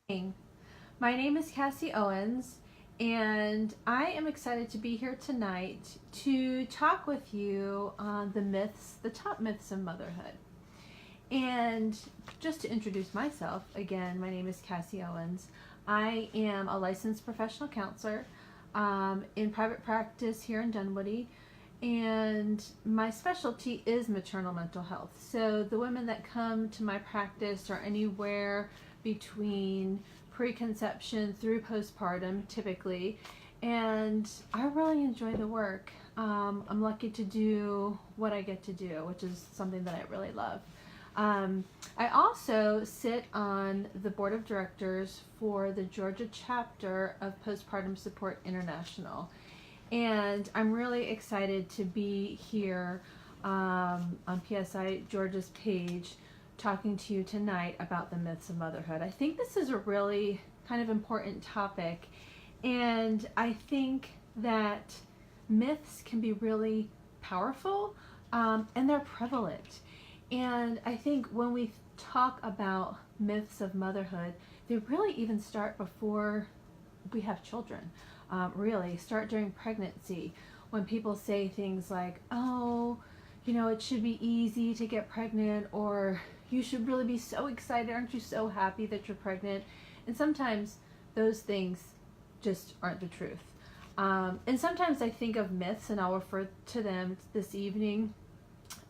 My name is Cassie Owens, and I am excited to be here tonight to talk with you on the top myths of motherhood. And just to introduce myself, again, my name is Cassie Owens. I am a licensed professional counselor in private practice here in Dunwoody, and my specialty is maternal mental health. So the women that come to my practice are anywhere between preconception through postpartum typically, and I really enjoy the work. I'm lucky to do what I get to do, which is something that I really love. I also sit on the board of directors for the Georgia chapter of Postpartum Support International, and I'm really excited to be here on PSI Georgia's page talking to you tonight about the myths of motherhood. I think this is a really kind of important topic, and I think that myths can be really powerful, and they're prevalent. And I think when we talk about myths of motherhood, they really even start before we have children. Really start during pregnancy, when people say things like, oh, you know, it should be easy to get pregnant, or you should really be so excited, aren't you so happy that you're pregnant? And sometimes those things just aren't the truth. And sometimes I think of myths, and I'll refer to them this evening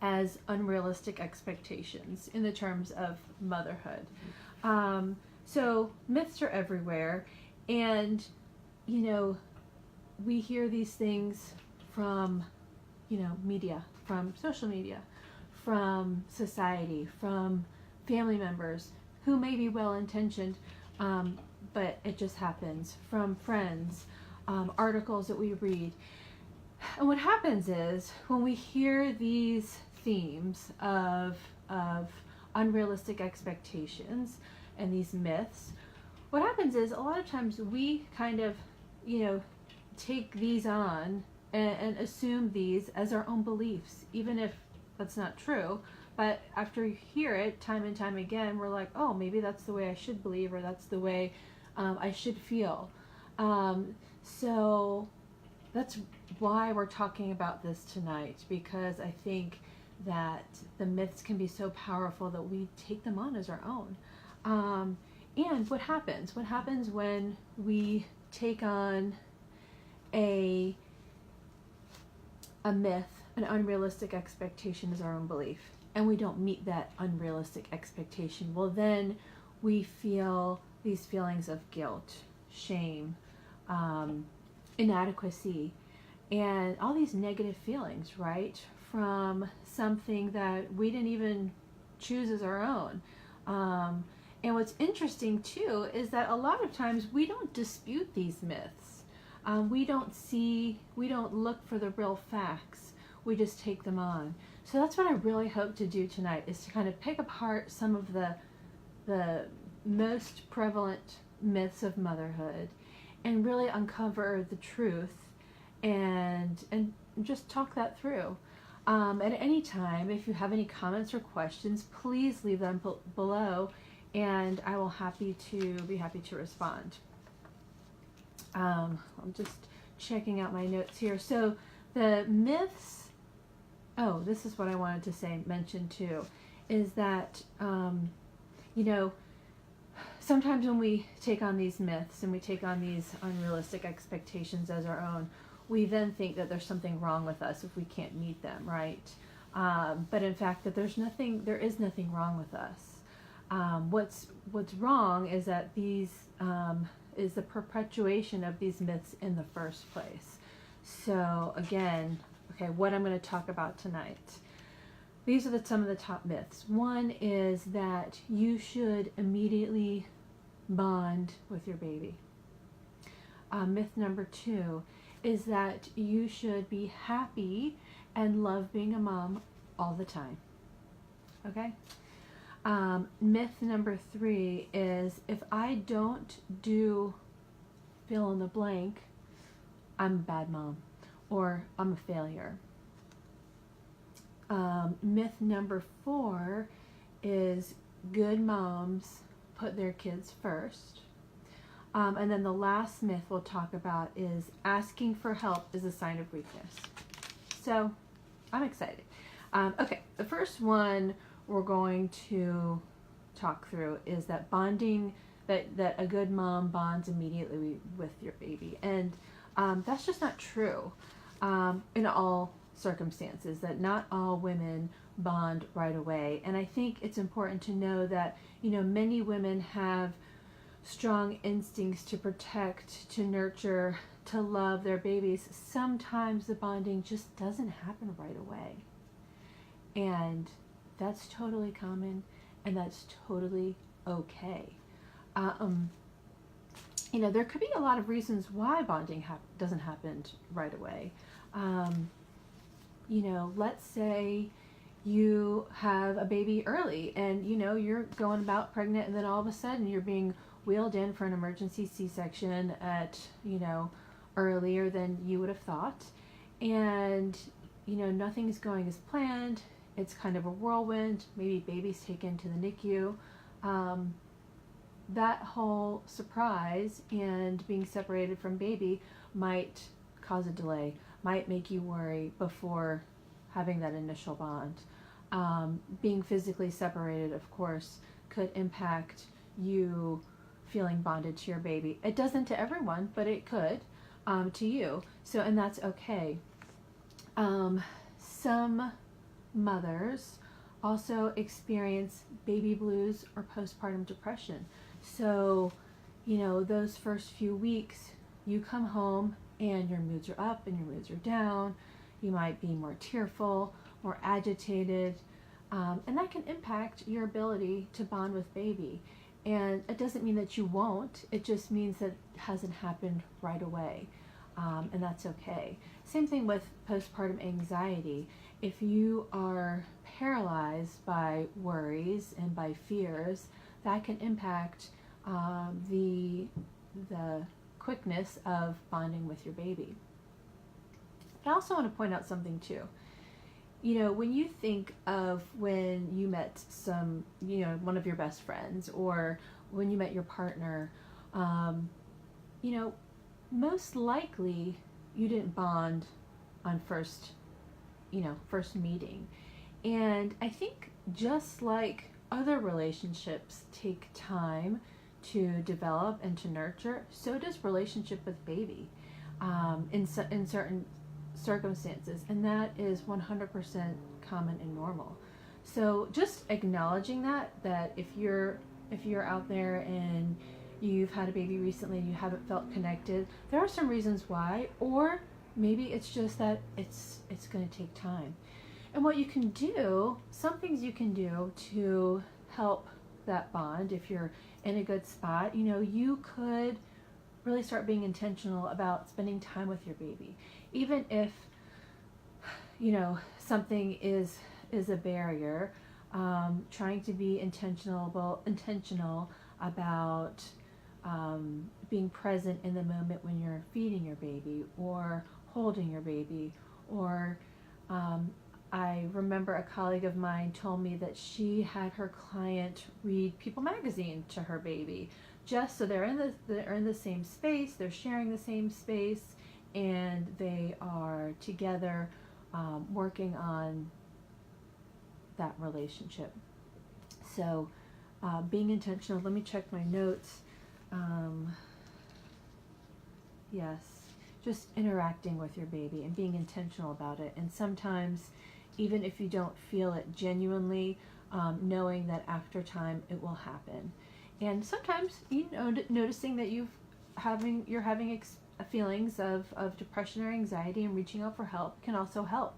as unrealistic expectations in the terms of motherhood. So myths are everywhere, and you know, we hear these things from, you know, media, from social media, from society, from family members who may be well-intentioned, but it just happens, from friends, articles that we read. And what happens is, when we hear these themes of unrealistic expectations and these myths, what happens is a lot of times we kind of, you know, take these on and assume these as our own beliefs, even if that's not true. But after you hear it time and time again, we're like, oh, maybe that's the way I should believe, or that's the way I should feel. So that's why we're talking about this tonight, because I think that the myths can be so powerful that we take them on as our own. And what happens? What happens when we take on a myth, an unrealistic expectation as our own belief, and we don't meet that unrealistic expectation? Well, then we feel these feelings of guilt, shame, inadequacy, and all these negative feelings, right, from something that we didn't even choose as our own. And what's interesting too is that a lot of times we don't dispute these myths. We don't look for the real facts. We just take them on. So that's what I really hope to do tonight, is to kind of pick apart some of the most prevalent myths of motherhood and really uncover the truth and just talk that through. At any time, if you have any comments or questions, please leave them below, and I will be happy to respond. I'm just checking out my notes here. So the myths, oh, this is what I wanted to mention too, is that, you know, sometimes when we take on these myths and we take on these unrealistic expectations as our own, we then think that there's something wrong with us if we can't meet them, right? But in fact, that there is nothing wrong with us. What's wrong is that is the perpetuation of these myths in the first place. So again, okay, what I'm going to talk about tonight. These are some of the top myths. One is that you should immediately bond with your baby. Myth number 2 is that you should be happy and love being a mom all the time. Okay? Myth number 3 is, if I don't do fill in the blank, I'm a bad mom, or I'm a failure. Myth number 4 is good moms put their kids first. And then the last myth we'll talk about is asking for help is a sign of weakness. So I'm excited. Okay, the first one we're going to talk through is that bonding, that a good mom bonds immediately with your baby. And that's just not true in all circumstances, that not all women bond right away. And I think it's important to know that, many women have strong instincts to protect, to nurture, to love their babies. Sometimes the bonding just doesn't happen right away. And that's totally common, and that's totally okay. There could be a lot of reasons why bonding doesn't happen right away. Let's say you have a baby early and, you're going about pregnant, and then all of a sudden you're being wheeled in for an emergency C-section at, earlier than you would have thought. And, nothing's going as planned. It's kind of a whirlwind. Maybe baby's taken to the NICU. That whole surprise and being separated from baby might cause a delay, might make you worry before having that initial bond. Being physically separated, of course, could impact you feeling bonded to your baby. It doesn't to everyone, but it could to you. So, and that's okay. Some mothers also experience baby blues or postpartum depression. So, those first few weeks, you come home and your moods are up and your moods are down. You might be more tearful, more agitated, and that can impact your ability to bond with baby. And it doesn't mean that you won't. It just means that it hasn't happened right away, and that's okay. Same thing with postpartum anxiety. If you are paralyzed by worries and by fears, that can impact the quickness of bonding with your baby. But I also want to point out something too. When you think of when you met one of your best friends, or when you met your partner, most likely you didn't bond on first meeting. And I think just like other relationships take time to develop and to nurture, so does relationship with baby in certain circumstances, and that is 100% common and normal. So just acknowledging that if you're out there and you've had a baby recently and you haven't felt connected, there are some reasons why, or maybe it's just that it's going to take time. And what you can do, some things you can do to help that bond, if you're in a good spot, you could really start being intentional about spending time with your baby. Even if, something is a barrier, trying to be intentional about being present in the moment when you're feeding your baby or holding your baby. Or I remember a colleague of mine told me that she had her client read People magazine to her baby, just so they're in the same space, they're sharing the same space, and they are together working on that relationship. So being intentional. Let me check my notes. Yes, just interacting with your baby and being intentional about it. And sometimes, even if you don't feel it genuinely, knowing that after time it will happen. And sometimes, noticing that you're having feelings of depression or anxiety, and reaching out for help can also help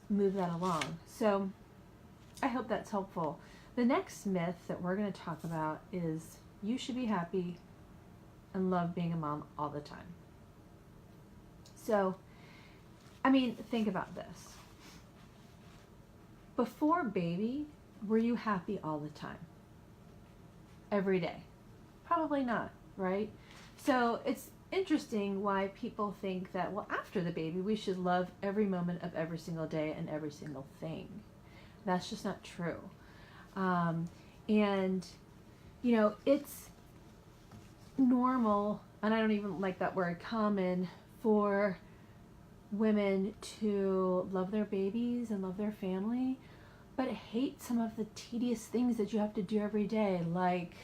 move that along. So I hope that's helpful. The next myth that we're going to talk about is you should be happy and love being a mom all the time. So, think about this. Before baby, were you happy all the time? Every day? Probably not, right? So it's interesting why people think that, after the baby, we should love every moment of every single day and every single thing. That's just not true. normal, and I don't even like that word, common, for women to love their babies and love their family, but hate some of the tedious things that you have to do every day, like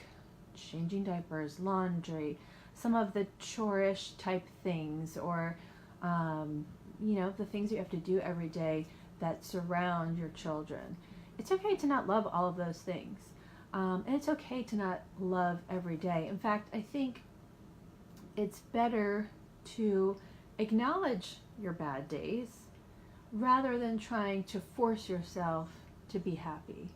changing diapers, laundry, some of the chore-ish type things, or the things you have to do every day that surround your children. It's okay to not love all of those things. And it's okay to not love every day. In fact, I think it's better to acknowledge your bad days rather than trying to force yourself to be happy.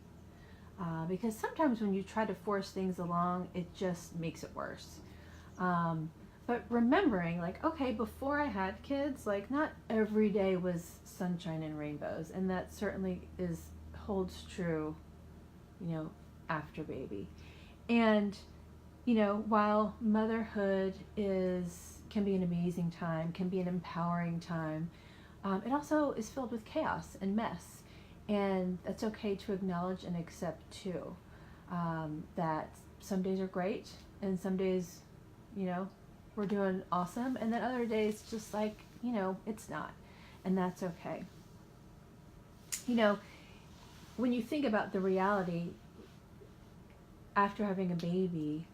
Because sometimes when you try to force things along, it just makes it worse. But remembering, like, okay, before I had kids, like, not every day was sunshine and rainbows, and that certainly holds true, after baby. And, while motherhood can be an amazing time, can be an empowering time, it also is filled with chaos and mess. And that's okay to acknowledge and accept too. That some days are great, and some days, we're doing awesome, and then other days just like, it's not. And that's okay. When you think about the reality, after having a baby,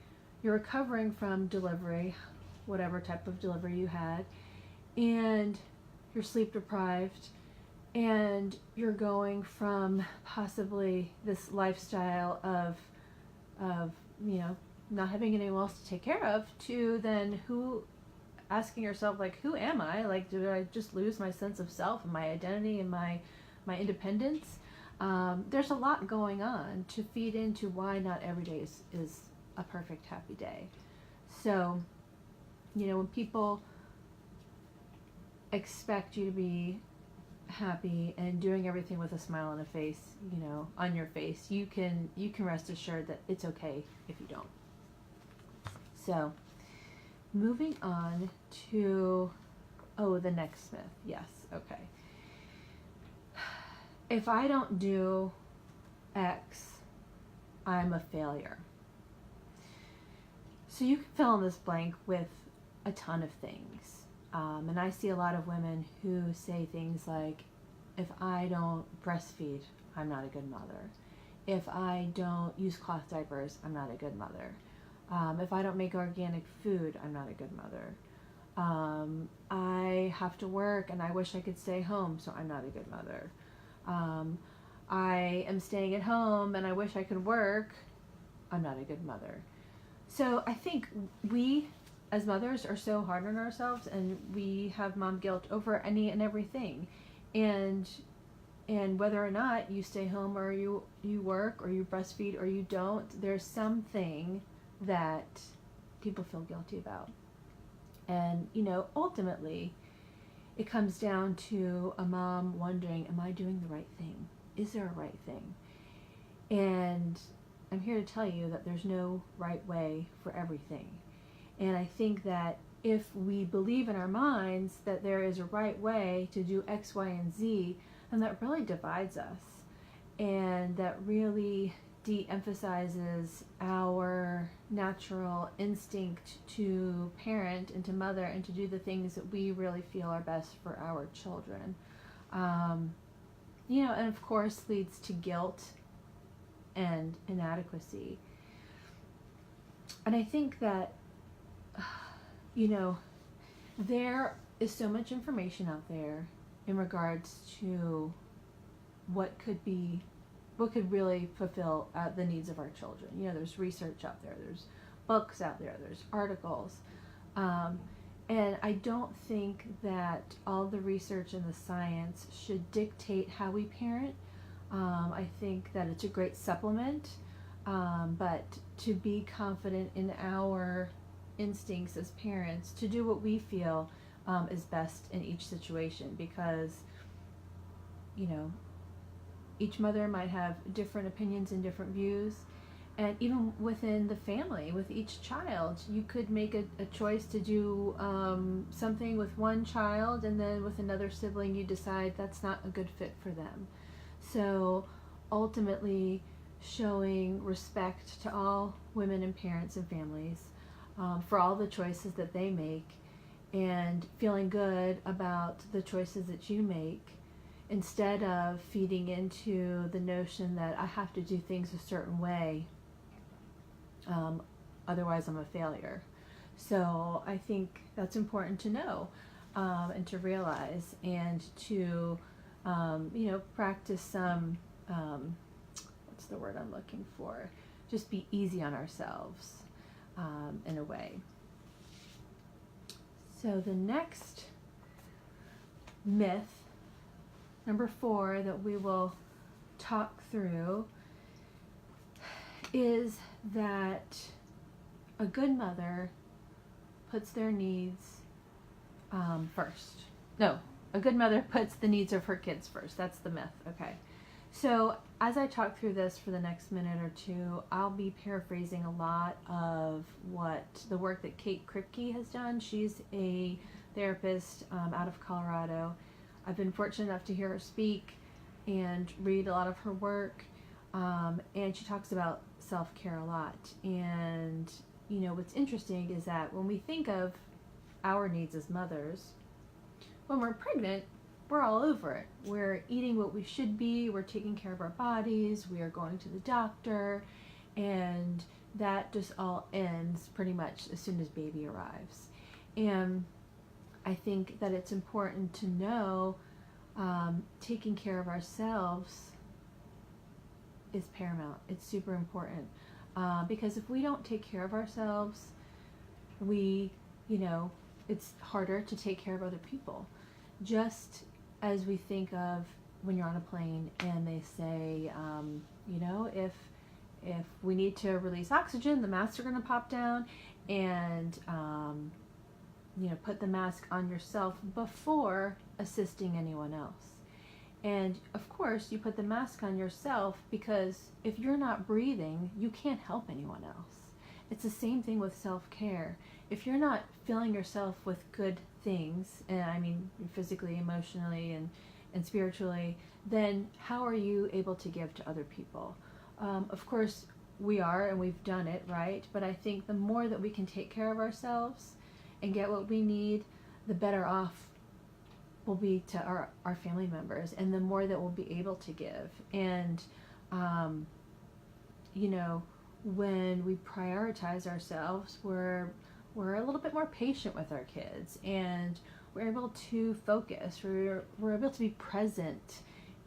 you're recovering from delivery, whatever type of delivery you had, and you're sleep deprived, and you're going from possibly this lifestyle of not having anyone else to take care of, to then asking yourself, like, who am I? Like, did I just lose my sense of self and my identity and my independence? There's a lot going on to feed into why not every day is a perfect happy day. So, when people expect you to be happy and doing everything with a smile on a face, on your face, you can rest assured that it's okay if you don't. So, moving on to, the next myth. Yes, okay. If I don't do X, I'm a failure. So you can fill in this blank with a ton of things. And I see a lot of women who say things like, if I don't breastfeed, I'm not a good mother. If I don't use cloth diapers, I'm not a good mother. If I don't make organic food, I'm not a good mother. I have to work and I wish I could stay home, so I'm not a good mother. I am staying at home and I wish I could work, I'm not a good mother. So I think we as mothers are so hard on ourselves, and we have mom guilt over any and everything. And whether or not you stay home or you work or you breastfeed or you don't, there's something that people feel guilty about. And, ultimately, it comes down to a mom wondering, am I doing the right thing? Is there a right thing? And I'm here to tell you that there's no right way for everything. And I think that if we believe in our minds that there is a right way to do X, Y, and Z, then that really divides us. And that really de-emphasizes our natural instinct to parent and to mother and to do the things that we really feel are best for our children. And of course leads to guilt and inadequacy. And I think that, there is so much information out there in regards to what could really fulfill the needs of our children. There's research out there, there's books out there, there's articles. And I don't think that all the research and the science should dictate how we parent. I think that it's a great supplement, but to be confident in our instincts as parents, to do what we feel is best in each situation, because, each mother might have different opinions and different views. And even within the family, with each child, you could make a choice to do something with one child, and then with another sibling you decide that's not a good fit for them. So ultimately showing respect to all women and parents and families, for all the choices that they make, and feeling good about the choices that you make, instead of feeding into the notion that I have to do things a certain way, otherwise I'm a failure. So I think that's important to know, and to realize, and to practice some, what's the word I'm looking for? Just be easy on ourselves, in a way. So the next myth, number 4, that we will talk through is that a good mother puts their needs first. No, a good mother puts the needs of her kids first. That's the myth. Okay. So as I talk through this for the next minute or two, I'll be paraphrasing a lot of what the work that Kate Kripke has done. She's a therapist out of Colorado. I've been fortunate enough to hear her speak and read a lot of her work, and she talks about self-care a lot. And what's interesting is that when we think of our needs as mothers, when we're pregnant, we're all over it. We're eating what we should be, we're taking care of our bodies, we are going to the doctor, and that just all ends pretty much as soon as baby arrives. And I think that it's important to know taking care of ourselves is paramount. It's super important, because if we don't take care of ourselves, it's harder to take care of other people. Just as we think of when you're on a plane and they say, if we need to release oxygen, the masks are going to pop down, and put the mask on yourself before assisting anyone else. And of course, you put the mask on yourself because if you're not breathing, you can't help anyone else. It's the same thing with self-care. If you're not filling yourself with good things, and I mean physically, emotionally, and spiritually, then how are you able to give to other people? Of course, we are, and we've done it, right? But I think the more that we can take care of ourselves and get what we need, the better off we'll be to our family members, and the more that we'll be able to give. And, when we prioritize ourselves, we're a little bit more patient with our kids, and we're able to focus, we're able to be present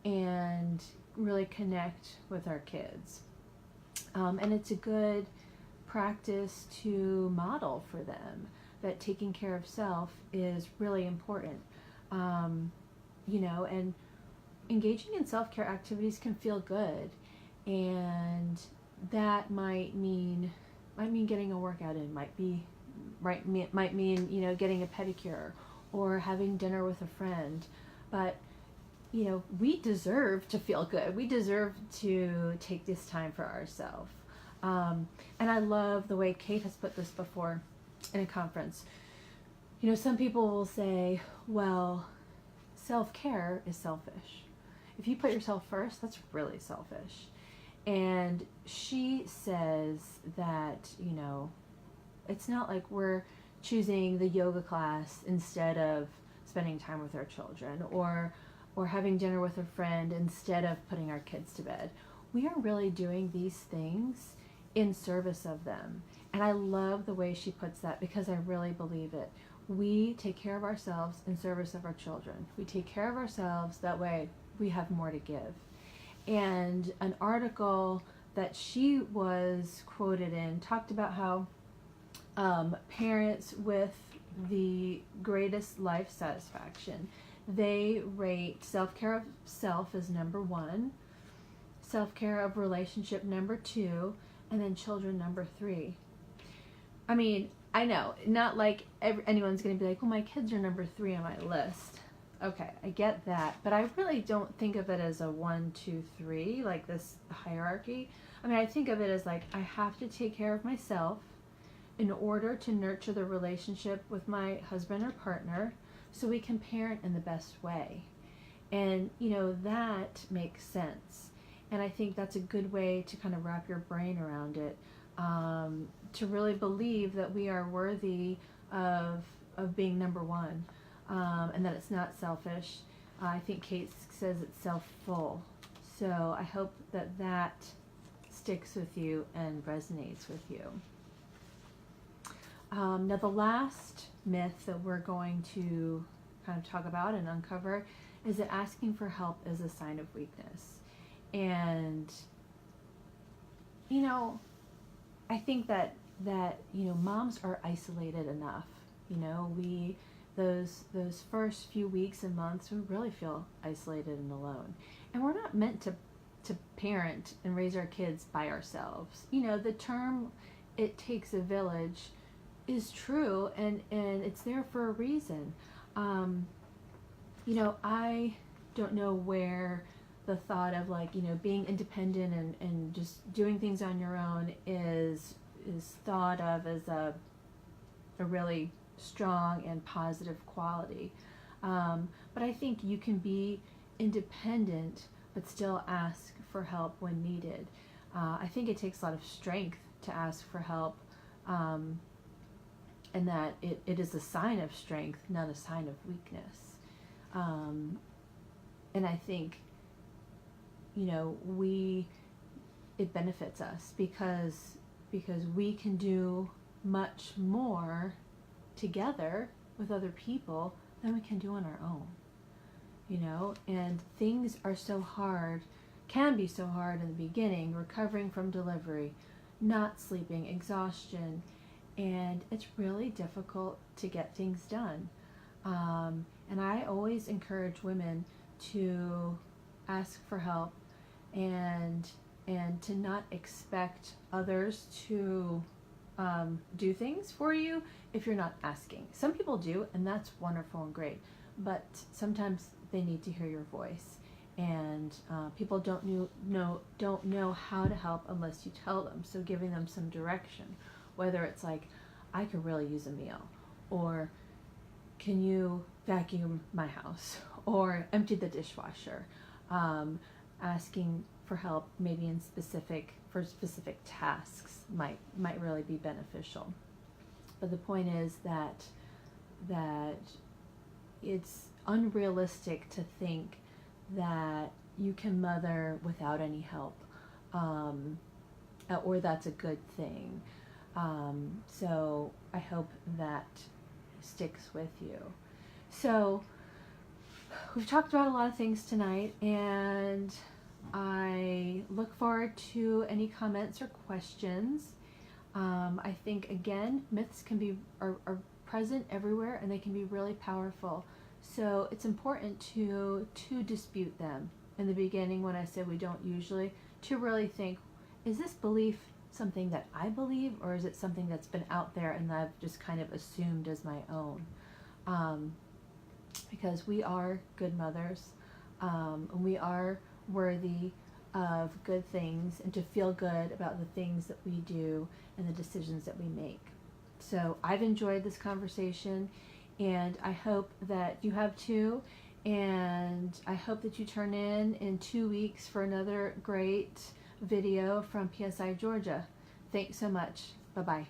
and really connect with our kids. And it's a good practice to model for them that taking care of self is really important. And engaging in self-care activities can feel good, and that might mean getting a workout in, might mean getting a pedicure or having dinner with a friend. But we deserve to feel good. We deserve to take this time for ourselves. And I love the way Kate has put this before in a conference. Some people will say, well, self-care is selfish. If you put yourself first, that's really selfish. And she says that, it's not like we're choosing the yoga class instead of spending time with our children, or having dinner with a friend instead of putting our kids to bed. We are really doing these things in service of them. And I love the way she puts that, because I really believe it. We take care of ourselves in service of our children. We take care of ourselves, that way we have more to give. And an article that she was quoted in talked about how parents with the greatest life satisfaction, they rate self-care of self as number 1, self-care of relationship number 2, and then children number 3. I mean, I know, not like anyone's going to be like, well, my kids are number 3 on my list. Okay, I get that, but I really don't think of it as a 1, 2, 3, like this hierarchy. I mean, I think of it as like, I have to take care of myself in order to nurture the relationship with my husband or partner, so we can parent in the best way. And, that makes sense. And I think that's a good way to kind of wrap your brain around it. to really believe that we are worthy of being number one, and that it's not selfish. I think Kate says it's self-full. So I hope that that sticks with you and resonates with you. Now the last myth that we're going to kind of talk about and uncover is that asking for help is a sign of weakness. And, you know, I think that moms are isolated enough. Those first few weeks and months, we really feel isolated and alone. And we're not meant to parent and raise our kids by ourselves. The term "it takes a village" is true, and it's there for a reason. I don't know where the thought of being independent and just doing things on your own is thought of as a really strong and positive quality. But I think you can be independent but still ask for help when needed. I think it takes a lot of strength to ask for help, and that it is a sign of strength, not a sign of weakness. And I think, it benefits us because we can do much more together with other people than we can do on our own. And things are so hard, can be so hard in the beginning, recovering from delivery, not sleeping, exhaustion, and it's really difficult to get things done. And I always encourage women to ask for help and to not expect others to do things for you if you're not asking. Some people do, and that's wonderful and great, but sometimes they need to hear your voice, and people don't know how to help unless you tell them. So giving them some direction, whether it's like, I could really use a meal, or can you vacuum my house, or empty the dishwasher, asking for help maybe for specific tasks might really be beneficial. But the point is that it's unrealistic to think that you can mother without any help, or that's a good thing. So I hope that sticks with you. So we've talked about a lot of things tonight, and I look forward to any comments or questions. I think, again, myths are present everywhere, and they can be really powerful. So it's important to dispute them in the beginning, when I say we don't usually, to really think, is this belief something that I believe, or is it something that's been out there and I've just kind of assumed as my own? Because we are good mothers, and we are worthy of good things, and to feel good about the things that we do and the decisions that we make. So I've enjoyed this conversation, and I hope that you have too, and I hope that you turn in 2 weeks for another great video from PSI Georgia. Thanks so much. Bye-bye.